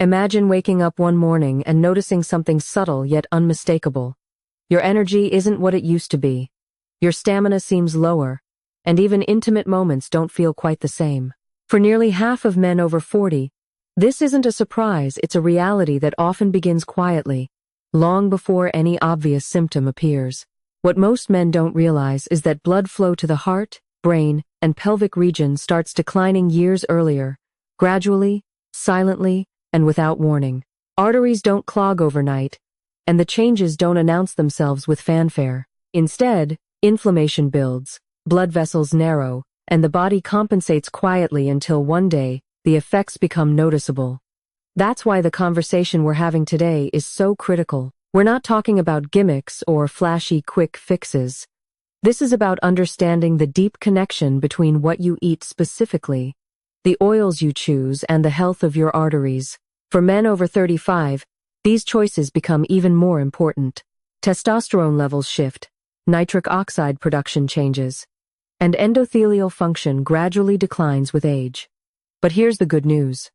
Imagine waking up one morning and noticing something subtle yet unmistakable. Your energy isn't what it used to be. Your stamina seems lower, and even intimate moments don't feel quite the same. For nearly half of men over 40, this isn't a surprise, it's a reality that often begins quietly, long before any obvious symptom appears. What most men don't realize is that blood flow to the heart, brain, and pelvic region starts declining years earlier, gradually, silently, and without warning. Arteries don't clog overnight, and the changes don't announce themselves with fanfare. Instead, inflammation builds, blood vessels narrow, and the body compensates quietly until one day, the effects become noticeable. That's why the conversation we're having today is so critical. We're not talking about gimmicks or flashy quick fixes. This is about understanding the deep connection between what you eat specifically, the oils you choose, and the health of your arteries. For men over 35, these choices become even more important. Testosterone levels shift, nitric oxide production changes, and endothelial function gradually declines with age. But here's the good news.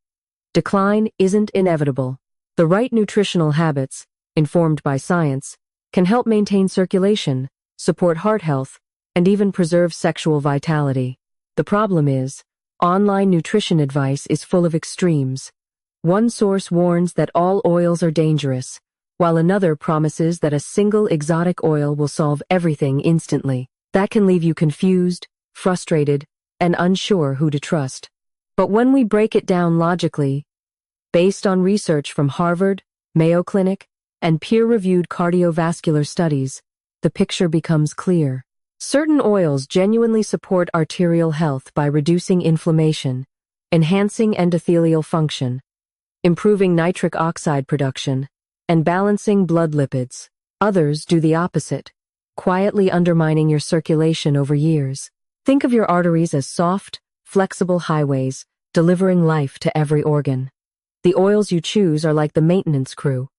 Decline isn't inevitable. The right nutritional habits, informed by science, can help maintain circulation, support heart health, and even preserve sexual vitality. The problem is, online nutrition advice is full of extremes. One source warns that all oils are dangerous, while another promises that a single exotic oil will solve everything instantly. That can leave you confused, frustrated, and unsure who to trust. But when we break it down logically, based on research from Harvard, Mayo Clinic, and peer-reviewed cardiovascular studies, the picture becomes clear. Certain oils genuinely support arterial health by reducing inflammation, enhancing endothelial function, improving nitric oxide production, and balancing blood lipids. Others do the opposite, quietly undermining your circulation over years. Think of your arteries as soft, flexible highways, delivering life to every organ. The oils you choose are like the maintenance crew.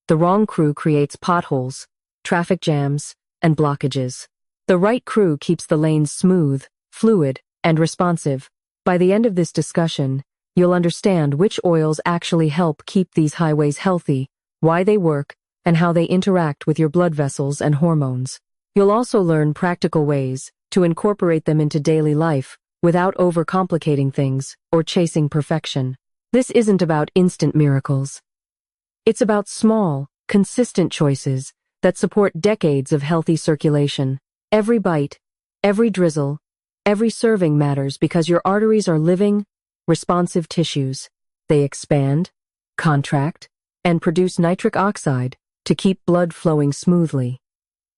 The wrong crew creates potholes, traffic jams, and blockages. The right crew keeps the lanes smooth, fluid, and responsive. By the end of this discussion, you'll understand which oils actually help keep these highways healthy, why they work, and how they interact with your blood vessels and hormones. You'll also learn practical ways to incorporate them into daily life without overcomplicating things or chasing perfection. This isn't about instant miracles. It's about small, consistent choices that support decades of healthy circulation. Every bite, every drizzle, every serving matters because your arteries are living, responsive tissues. They expand, contract, and produce nitric oxide to keep blood flowing smoothly.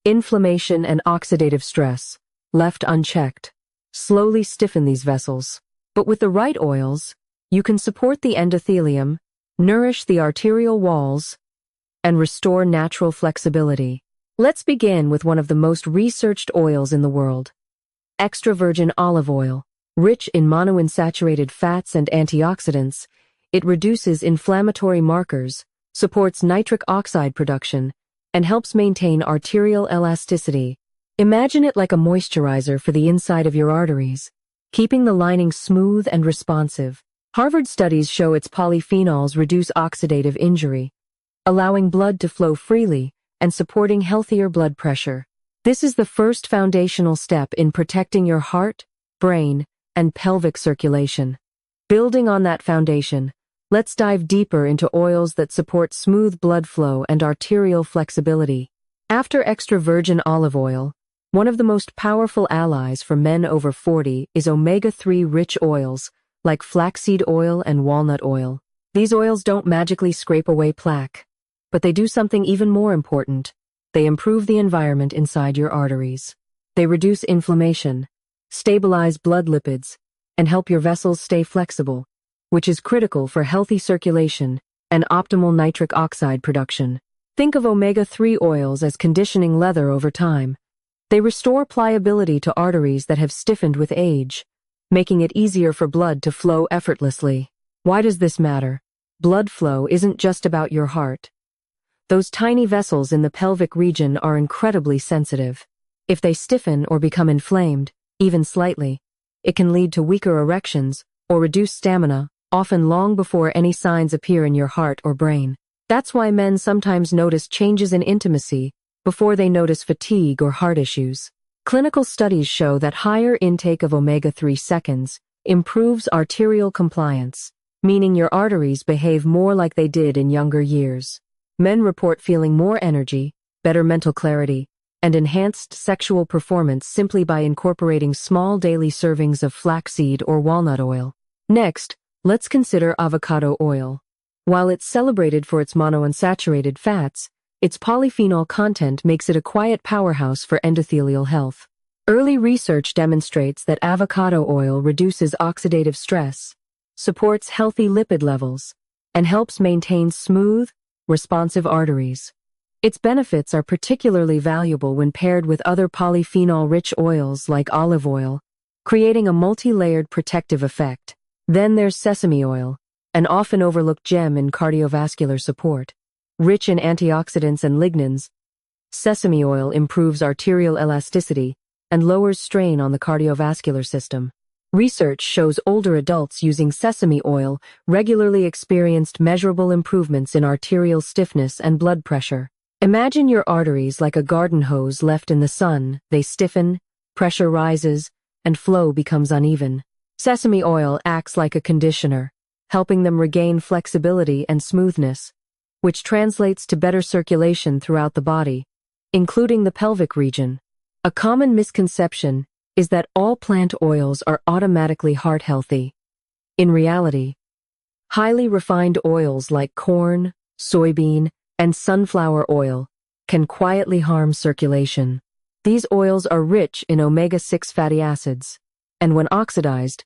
Inflammation and oxidative stress, left unchecked, slowly stiffen these vessels. But with the right oils, you can support the endothelium, nourish the arterial walls, and restore natural flexibility. Let's begin with one of the most researched oils in the world. Extra virgin olive oil. Rich in monounsaturated fats and antioxidants, it reduces inflammatory markers, supports nitric oxide production, and helps maintain arterial elasticity. Imagine it like a moisturizer for the inside of your arteries, keeping the lining smooth and responsive. Harvard studies show its polyphenols reduce oxidative injury, allowing blood to flow freely and supporting healthier blood pressure. This is the first foundational step in protecting your heart, brain, and pelvic circulation. Building on that foundation, let's dive deeper into oils that support smooth blood flow and arterial flexibility. After extra virgin olive oil, one of the most powerful allies for men over 40 is omega-3 rich oils like flaxseed oil and walnut oil. These oils don't magically scrape away plaque, but they do something even more important. They improve the environment inside your arteries. They reduce inflammation, stabilize blood lipids, and help your vessels stay flexible, which is critical for healthy circulation and optimal nitric oxide production. Think of omega-3 oils as conditioning leather over time. They restore pliability to arteries that have stiffened with age, making it easier for blood to flow effortlessly. Why does this matter? Blood flow isn't just about your heart. Those tiny vessels in the pelvic region are incredibly sensitive. If they stiffen or become inflamed, even slightly, it can lead to weaker erections or reduced stamina often long before any signs appear in your heart or brain. That's why men sometimes notice changes in intimacy before they notice fatigue or heart issues. Clinical studies show that higher intake of omega-3 seconds improves arterial compliance, meaning your arteries behave more like they did in younger years. Men report feeling more energy, better mental clarity, and enhanced sexual performance simply by incorporating small daily servings of flaxseed or walnut oil. Next, let's consider avocado oil. While it's celebrated for its monounsaturated fats, its polyphenol content makes it a quiet powerhouse for endothelial health. Early research demonstrates that avocado oil reduces oxidative stress, supports healthy lipid levels, and helps maintain smooth, responsive arteries. Its benefits are particularly valuable when paired with other polyphenol-rich oils like olive oil, creating a multi-layered protective effect. Then there's sesame oil, an often overlooked gem in cardiovascular support. Rich in antioxidants and lignans, sesame oil improves arterial elasticity and lowers strain on the cardiovascular system. Research shows older adults using sesame oil regularly experienced measurable improvements in arterial stiffness and blood pressure. Imagine your arteries like a garden hose left in the sun. They stiffen, pressure rises, and flow becomes uneven. Sesame oil acts like a conditioner, helping them regain flexibility and smoothness, which translates to better circulation throughout the body, including the pelvic region. A common misconception is that all plant oils are automatically heart-healthy. In reality, highly refined oils like corn, soybean, and sunflower oil can quietly harm circulation. These oils are rich in omega-6 fatty acids, and when oxidized,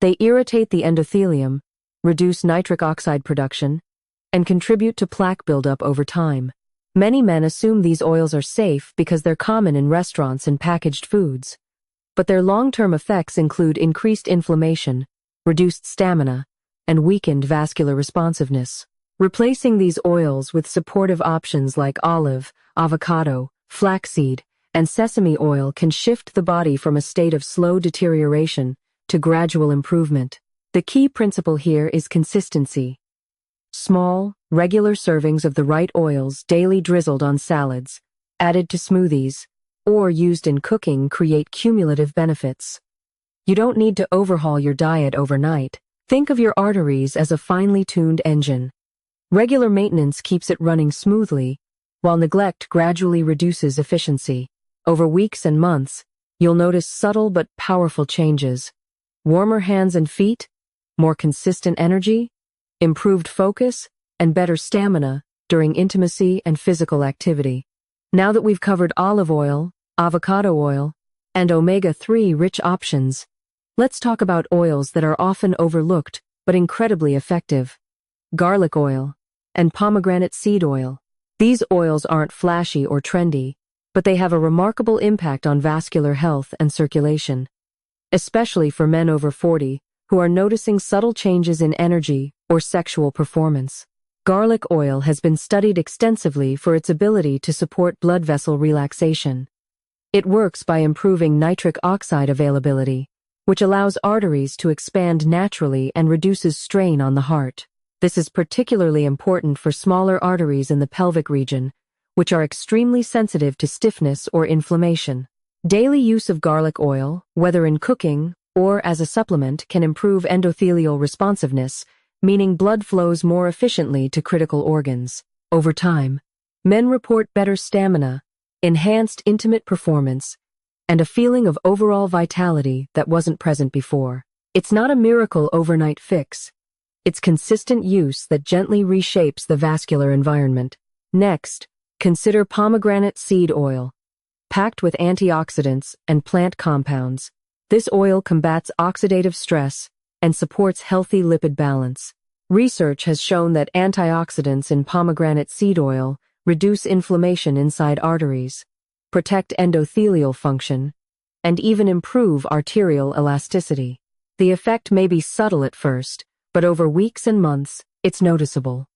they irritate the endothelium, reduce nitric oxide production, and contribute to plaque buildup over time. Many men assume these oils are safe because they're common in restaurants and packaged foods. But their long-term effects include increased inflammation, reduced stamina, and weakened vascular responsiveness. Replacing these oils with supportive options like olive, avocado, flaxseed, and sesame oil can shift the body from a state of slow deterioration to gradual improvement. The key principle here is consistency. Small, regular servings of the right oils daily drizzled on salads, added to smoothies, or used in cooking create cumulative benefits. You don't need to overhaul your diet overnight. Think of your arteries as a finely tuned engine. Regular maintenance keeps it running smoothly, while neglect gradually reduces efficiency. Over weeks and months, you'll notice subtle but powerful changes. Warmer hands and feet, more consistent energy, improved focus, and better stamina during intimacy and physical activity. Now that we've covered olive oil, avocado oil, and omega-3 rich options, let's talk about oils that are often overlooked but incredibly effective. Garlic oil and pomegranate seed oil. These oils aren't flashy or trendy, but they have a remarkable impact on vascular health and circulation, especially for men over 40 who are noticing subtle changes in energy or sexual performance. Garlic oil has been studied extensively for its ability to support blood vessel relaxation. It works by improving nitric oxide availability, which allows arteries to expand naturally and reduces strain on the heart. This is particularly important for smaller arteries in the pelvic region, which are extremely sensitive to stiffness or inflammation. Daily use of garlic oil, whether in cooking or as a supplement, can improve endothelial responsiveness, meaning blood flows more efficiently to critical organs. Over time, men report better stamina, enhanced intimate performance, and a feeling of overall vitality that wasn't present before. It's not a miracle overnight fix. It's consistent use that gently reshapes the vascular environment. Next, consider pomegranate seed oil. Packed with antioxidants and plant compounds, this oil combats oxidative stress and supports healthy lipid balance. Research has shown that antioxidants in pomegranate seed oil reduce inflammation inside arteries, protect endothelial function, and even improve arterial elasticity. The effect may be subtle at first, but over weeks and months, it's noticeable.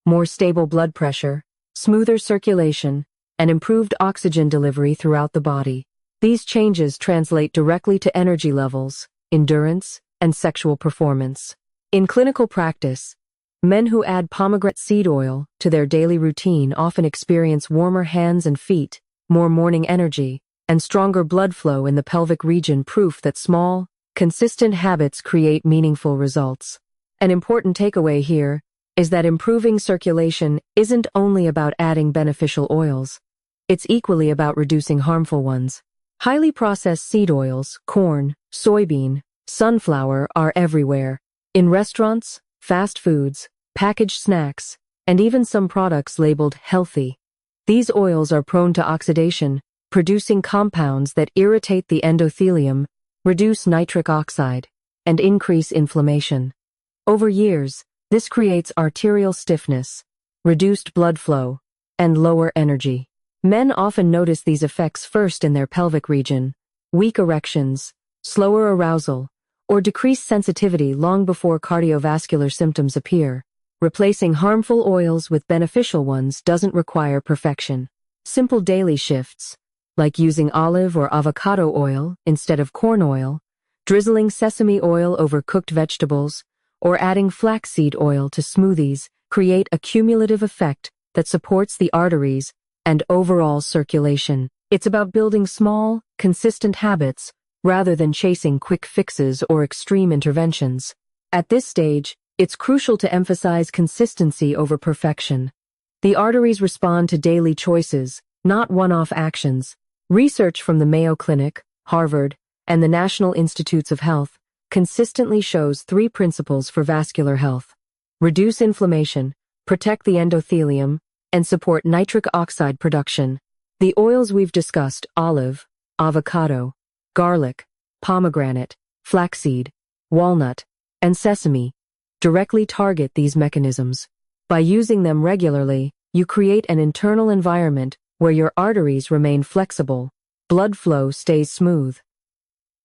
More stable blood pressure, smoother circulation, and improved oxygen delivery throughout the body. These changes translate directly to energy levels, endurance, and sexual performance. In clinical practice, men who add pomegranate seed oil to their daily routine often experience warmer hands and feet, more morning energy, and stronger blood flow in the pelvic region, proof that small, consistent habits create meaningful results. An important takeaway here is that improving circulation isn't only about adding beneficial oils. It's equally about reducing harmful ones. Highly processed seed oils, corn, soybean, sunflower are everywhere. In restaurants, fast foods, packaged snacks, and even some products labeled healthy. These oils are prone to oxidation, producing compounds that irritate the endothelium, reduce nitric oxide, and increase inflammation. Over years, this creates arterial stiffness, reduced blood flow, and lower energy. Men often notice these effects first in their pelvic region: weak erections, slower arousal, or decreased sensitivity long before cardiovascular symptoms appear. Replacing harmful oils with beneficial ones doesn't require perfection. Simple daily shifts, like using olive or avocado oil instead of corn oil, drizzling sesame oil over cooked vegetables, or adding flaxseed oil to smoothies, create a cumulative effect that supports the arteries and overall circulation. It's about building small, consistent habits rather than chasing quick fixes or extreme interventions. At this stage, it's crucial to emphasize consistency over perfection. The arteries respond to daily choices, not one-off actions. Research from the Mayo Clinic, Harvard, and the National Institutes of Health consistently shows 3 principles for vascular health: reduce inflammation, protect the endothelium, and support nitric oxide production. The oils we've discussed, olive, avocado, garlic, pomegranate, flaxseed, walnut, and sesame, directly target these mechanisms. By using them regularly, you create an internal environment where your arteries remain flexible, blood flow stays smooth,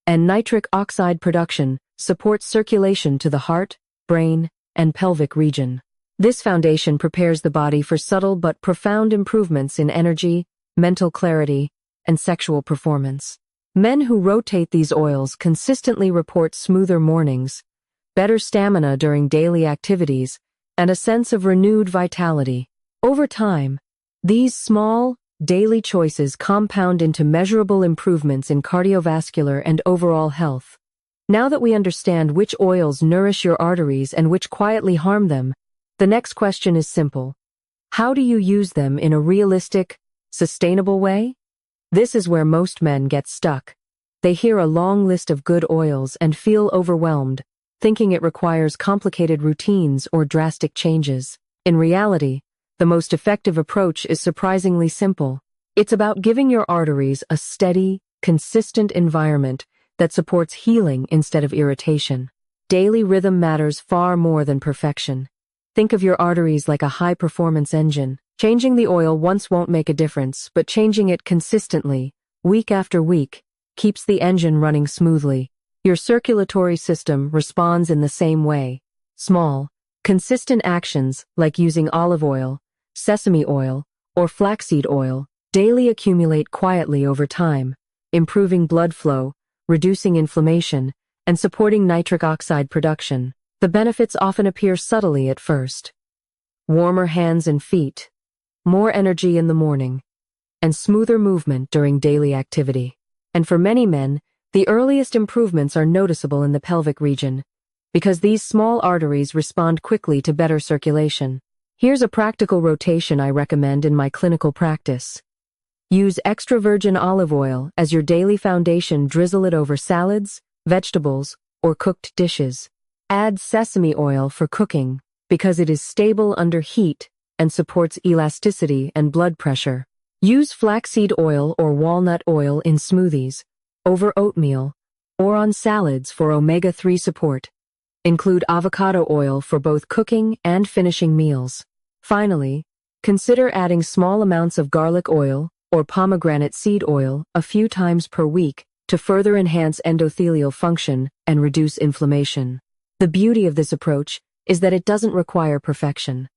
and nitric oxide production supports circulation to the heart, brain, and pelvic region. This foundation prepares the body for subtle but profound improvements in energy, mental clarity, and sexual performance. Men who rotate these oils consistently report smoother mornings, better stamina during daily activities, and a sense of renewed vitality. Over time, these small, daily choices compound into measurable improvements in cardiovascular and overall health. Now that we understand which oils nourish your arteries and which quietly harm them, the next question is simple. How do you use them in a realistic, sustainable way? This is where most men get stuck. They hear a long list of good oils and feel overwhelmed, thinking it requires complicated routines or drastic changes. In reality, the most effective approach is surprisingly simple. It's about giving your arteries a steady, consistent environment that supports healing instead of irritation. Daily rhythm matters far more than perfection. Think of your arteries like a high-performance engine. Changing the oil once won't make a difference, but changing it consistently, week after week, keeps the engine running smoothly. Your circulatory system responds in the same way. Small, consistent actions like using olive oil, sesame oil, or flaxseed oil daily accumulate quietly over time, improving blood flow, reducing inflammation, and supporting nitric oxide production. The benefits often appear subtly at first. Warmer hands and feet, more energy in the morning, and smoother movement during daily activity. And for many men, the earliest improvements are noticeable in the pelvic region, because these small arteries respond quickly to better circulation. Here's a practical rotation I recommend in my clinical practice. Use extra virgin olive oil as your daily foundation. Drizzle it over salads, vegetables, or cooked dishes. Add sesame oil for cooking, because it is stable under heat and supports elasticity and blood pressure. Use flaxseed oil or walnut oil in smoothies, over oatmeal, or on salads for omega-3 support. Include avocado oil for both cooking and finishing meals. Finally, consider adding small amounts of garlic oil or pomegranate seed oil a few times per week to further enhance endothelial function and reduce inflammation. The beauty of this approach is that it doesn't require perfection.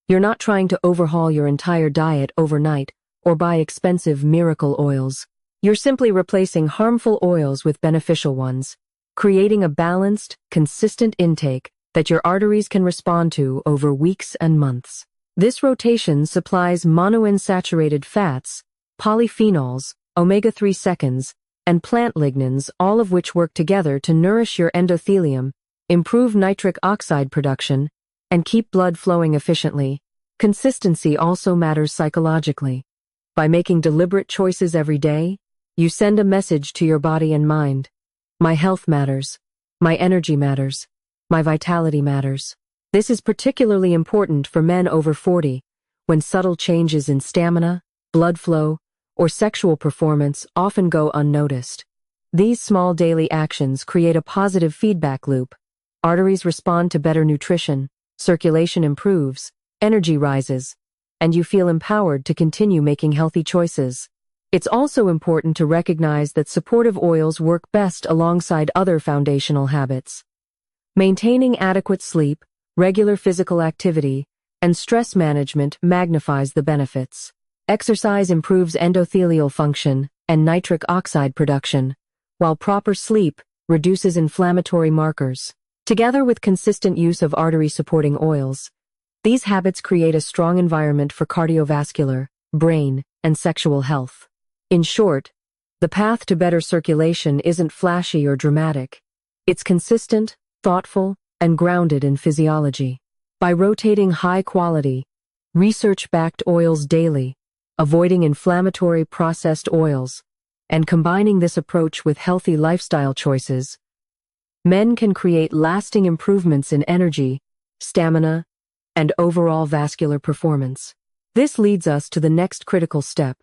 You're not trying to overhaul your entire diet overnight or buy expensive miracle oils. You're simply replacing harmful oils with beneficial ones, creating a balanced, consistent intake that your arteries can respond to over weeks and months. This rotation supplies monounsaturated fats, polyphenols, omega-3 seconds, and plant lignans, all of which work together to nourish your endothelium, improve nitric oxide production, and keep blood flowing efficiently. Consistency also matters psychologically. By making deliberate choices every day, you send a message to your body and mind. My health matters. My energy matters. My vitality matters. This is particularly important for men over 40, when subtle changes in stamina, blood flow, or sexual performance often go unnoticed. These small daily actions create a positive feedback loop. Arteries respond to better nutrition, circulation improves, energy rises, and you feel empowered to continue making healthy choices. It's also important to recognize that supportive oils work best alongside other foundational habits. Maintaining adequate sleep, regular physical activity, and stress management magnifies the benefits. Exercise improves endothelial function and nitric oxide production, while proper sleep reduces inflammatory markers. Together with consistent use of artery-supporting oils, these habits create a strong environment for cardiovascular, brain, and sexual health. In short, the path to better circulation isn't flashy or dramatic. It's consistent, thoughtful, and grounded in physiology. By rotating high-quality, research-backed oils daily, avoiding inflammatory processed oils, and combining this approach with healthy lifestyle choices, men can create lasting improvements in energy, stamina, and overall vascular performance. This leads us to the next critical step: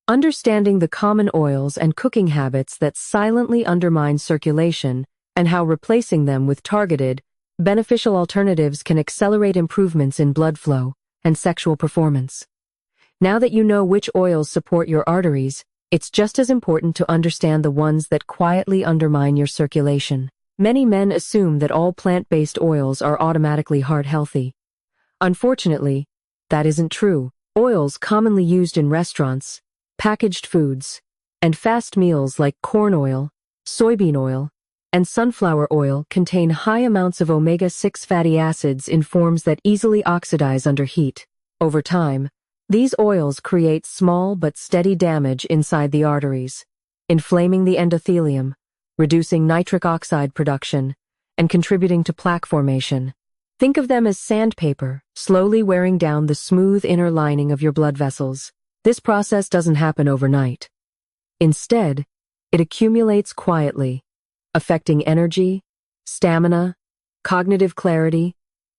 understanding the common oils and cooking habits that silently undermine circulation and how replacing them with targeted, beneficial alternatives can accelerate improvements in blood flow and sexual performance. Now that you know which oils support your arteries, it's just as important to understand the ones that quietly undermine your circulation. Many men assume that all plant-based oils are automatically heart-healthy. Unfortunately, that isn't true. Oils commonly used in restaurants, packaged foods, and fast meals like corn oil, soybean oil, and sunflower oil contain high amounts of omega-6 fatty acids in forms that easily oxidize under heat. Over time, these oils create small but steady damage inside the arteries, inflaming the endothelium, reducing nitric oxide production, and contributing to plaque formation. Think of them as sandpaper, slowly wearing down the smooth inner lining of your blood vessels. This process doesn't happen overnight. Instead, it accumulates quietly, affecting energy, stamina, cognitive clarity,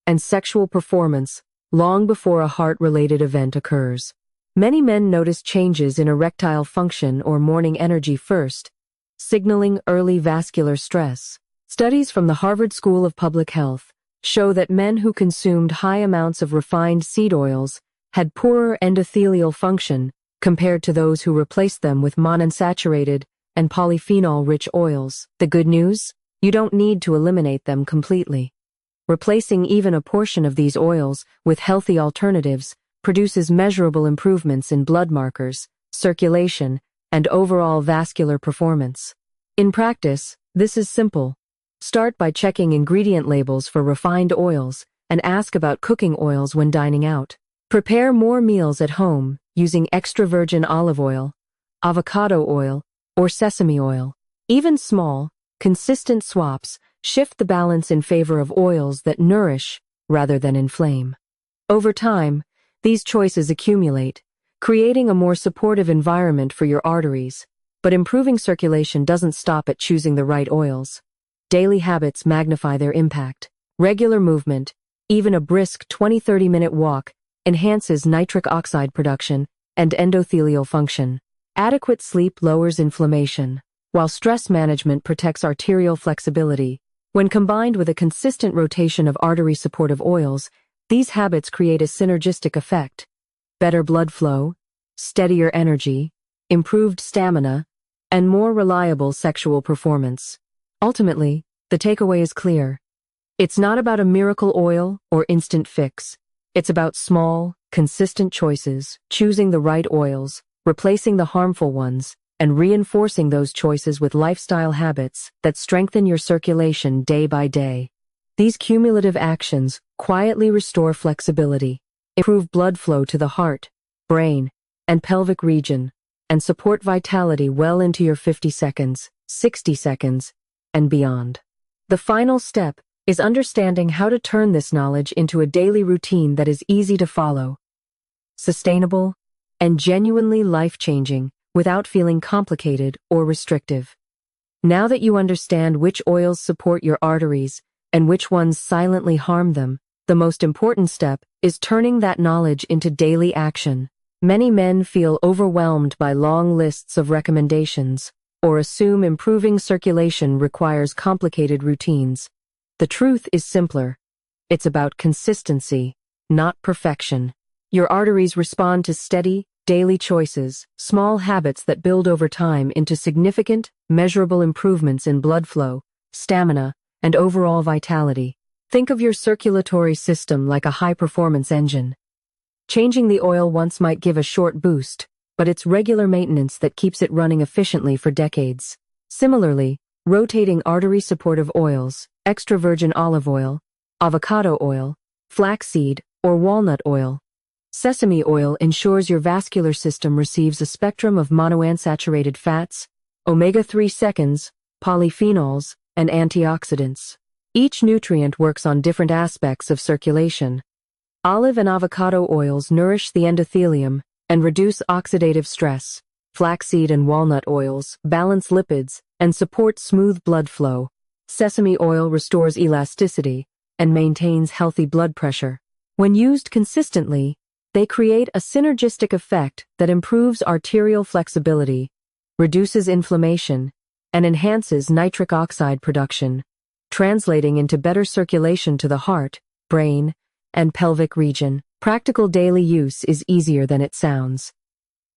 and sexual performance long before a heart-related event occurs. Many men notice changes in erectile function or morning energy first, signaling early vascular stress. Studies from the Harvard School of Public Health show that men who consumed high amounts of refined seed oils had poorer endothelial function compared to those who replaced them with monounsaturated and polyphenol-rich oils. The good news? You don't need to eliminate them completely. Replacing even a portion of these oils with healthy alternatives produces measurable improvements in blood markers, circulation, and overall vascular performance. In practice, this is simple. Start by checking ingredient labels for refined oils and ask about cooking oils when dining out. Prepare more meals at home using extra virgin olive oil, avocado oil, or sesame oil. Even small, consistent swaps shift the balance in favor of oils that nourish rather than inflame. Over time, these choices accumulate, creating a more supportive environment for your arteries. But improving circulation doesn't stop at choosing the right oils. Daily habits magnify their impact. Regular movement, even a brisk 20-30-minute walk, enhances nitric oxide production and endothelial function. Adequate sleep lowers inflammation, while stress management protects arterial flexibility. When combined with a consistent rotation of artery-supportive oils, these habits create a synergistic effect: better blood flow, steadier energy, improved stamina, and more reliable sexual performance. Ultimately, the takeaway is clear. It's not about a miracle oil or instant fix. It's about small, consistent choices, choosing the right oils, replacing the harmful ones, and reinforcing those choices with lifestyle habits that strengthen your circulation day by day. These cumulative actions quietly restore flexibility, improve blood flow to the heart, brain, and pelvic region, and support vitality well into your 50 seconds, 60 seconds, and beyond. The final step is understanding how to turn this knowledge into a daily routine that is easy to follow, sustainable, and genuinely life-changing without feeling complicated or restrictive. Now that you understand which oils support your arteries and which ones silently harm them, the most important step is turning that knowledge into daily action. Many men feel overwhelmed by long lists of recommendations or assume improving circulation requires complicated routines. The truth is simpler. It's about consistency, not perfection. Your arteries respond to steady, daily choices, small habits that build over time into significant, measurable improvements in blood flow, stamina, and overall vitality. Think of your circulatory system like a high-performance engine. Changing the oil once might give a short boost, but it's regular maintenance that keeps it running efficiently for decades. Similarly, rotating artery-supportive oils, extra virgin olive oil, avocado oil, flaxseed, or walnut oil, sesame oil ensures your vascular system receives a spectrum of monounsaturated fats, omega-3 seconds, polyphenols, and antioxidants. Each nutrient works on different aspects of circulation. Olive and avocado oils nourish the endothelium and reduce oxidative stress. Flaxseed and walnut oils balance lipids and support smooth blood flow. Sesame oil restores elasticity and maintains healthy blood pressure. When used consistently, they create a synergistic effect that improves arterial flexibility, reduces inflammation, and enhances nitric oxide production, translating into better circulation to the heart, brain, and pelvic region. Practical daily use is easier than it sounds.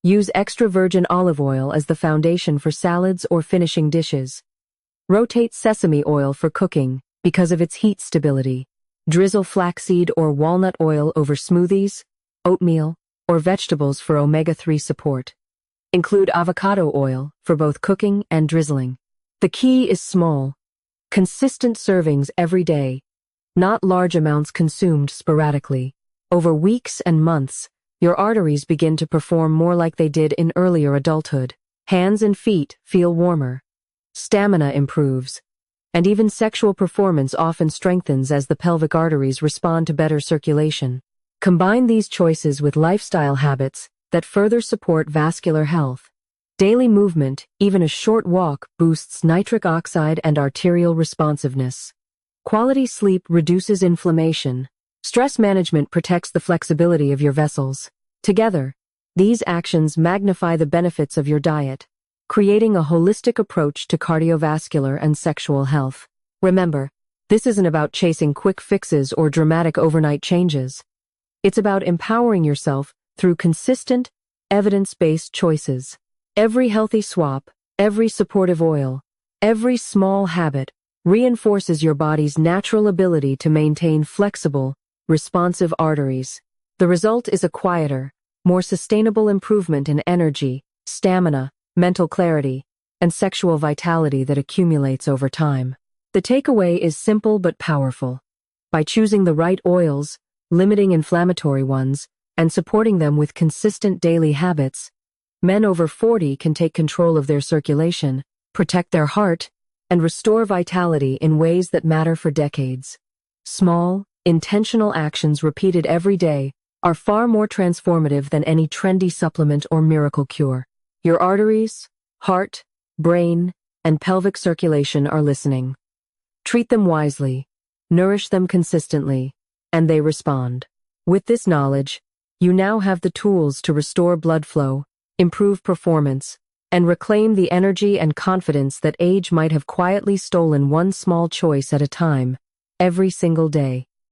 Use extra virgin olive oil as the foundation for salads or finishing dishes. Rotate sesame oil for cooking because of its heat stability. Drizzle flaxseed or walnut oil over smoothies, oatmeal, or vegetables for omega-3 support. Include avocado oil for both cooking and drizzling. The key is small, consistent servings every day, not large amounts consumed sporadically. Over weeks and months, your arteries begin to perform more like they did in earlier adulthood. Hands and feet feel warmer. Stamina improves. And even sexual performance often strengthens as the pelvic arteries respond to better circulation. Combine these choices with lifestyle habits that further support vascular health. Daily movement, even a short walk, boosts nitric oxide and arterial responsiveness. Quality sleep reduces inflammation. Stress management protects the flexibility of your vessels. Together, these actions magnify the benefits of your diet, creating a holistic approach to cardiovascular and sexual health. Remember, this isn't about chasing quick fixes or dramatic overnight changes. It's about empowering yourself through consistent, evidence-based choices. Every healthy swap, every supportive oil, every small habit reinforces your body's natural ability to maintain flexible, responsive arteries. The result is a quieter, more sustainable improvement in energy, stamina, mental clarity, and sexual vitality that accumulates over time. The takeaway is simple but powerful. By choosing the right oils, limiting inflammatory ones, and supporting them with consistent daily habits, men over 40 can take control of their circulation, protect their heart, and restore vitality in ways that matter for decades. Small, intentional actions repeated every day are far more transformative than any trendy supplement or miracle cure. Your arteries, heart, brain, and pelvic circulation are listening. Treat them wisely, nourish them consistently, and they respond. With this knowledge, you now have the tools to restore blood flow, improve performance, and reclaim the energy and confidence that age might have quietly stolen one small choice at a time, every single day.